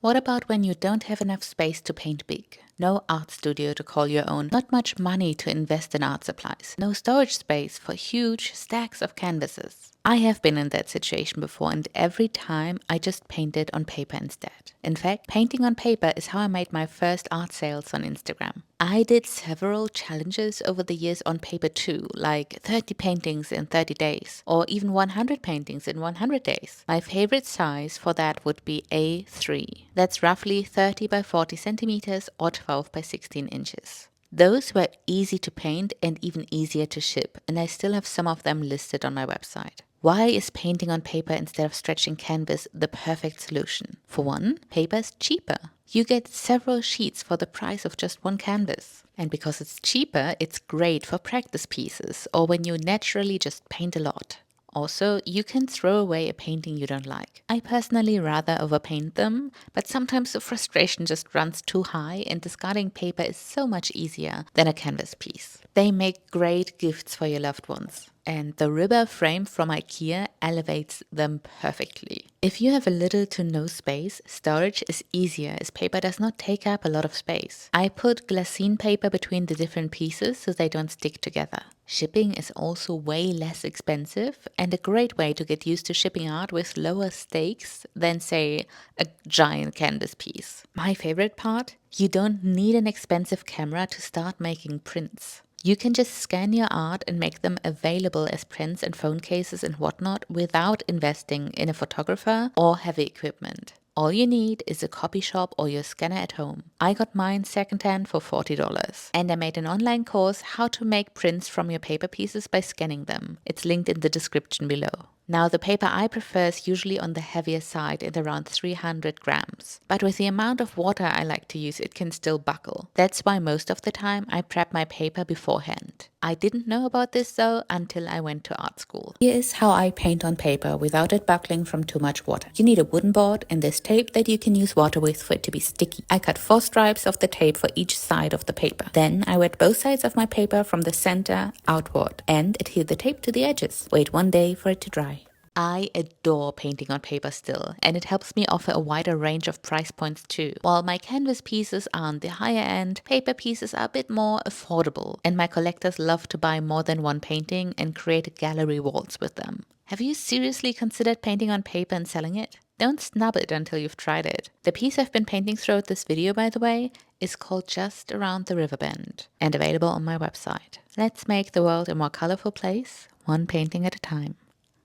What about when you don't have enough space to paint big? No art studio to call your own, not much money to invest in art supplies, no storage space for huge stacks of canvases. I have been in that situation before, and every time I just painted on paper instead. In fact, painting on paper is how I made my first art sales on Instagram. I did several challenges over the years on paper too, like 30 paintings in 30 days, or even 100 paintings in 100 days. My favorite size for that would be A3. That's roughly 30 by 40 centimeters or 12 by 16 inches. Those were easy to paint and even easier to ship, and I still have some of them listed on my website. Why is painting on paper instead of stretching canvas the perfect solution? For one, paper is cheaper. You get several sheets for the price of just one canvas. And because it's cheaper, it's great for practice pieces or when you naturally just paint a lot. Also, you can throw away a painting you don't like. I personally rather overpaint them, but sometimes the frustration just runs too high and discarding paper is so much easier than a canvas piece. They make great gifts for your loved ones. And the ribber frame from IKEA elevates them perfectly. If you have a little to no space, storage is easier as paper does not take up a lot of space. I put glassine paper between the different pieces so they don't stick together. Shipping is also way less expensive and a great way to get used to shipping art with lower stakes than, say, a giant canvas piece. My favorite part? You don't need an expensive camera to start making prints. You can just scan your art and make them available as prints and phone cases and whatnot without investing in a photographer or heavy equipment. All you need is a copy shop or your scanner at home. I got mine secondhand for $40. And I made an online course how to make prints from your paper pieces by scanning them. It's linked in the description below. Now, the paper I prefer is usually on the heavier side at around 300 grams. But with the amount of water I like to use, it can still buckle. That's why most of the time I prep my paper beforehand. I didn't know about this though until I went to art school. Here is how I paint on paper without it buckling from too much water. You need a wooden board and this tape that you can use water with for it to be sticky. I cut 4 stripes of the tape for each side of the paper. Then I wet both sides of my paper from the center outward and adhere the tape to the edges. Wait 1 day for it to dry. I adore painting on paper still, and it helps me offer a wider range of price points too. While my canvas pieces are on the higher end, paper pieces are a bit more affordable, and my collectors love to buy more than one painting and create gallery walls with them. Have you seriously considered painting on paper and selling it? Don't snub it until you've tried it. The piece I've been painting throughout this video, by the way, is called Just Around the Riverbend and available on my website. Let's make the world a more colorful place, one painting at a time.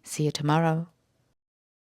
See you tomorrow.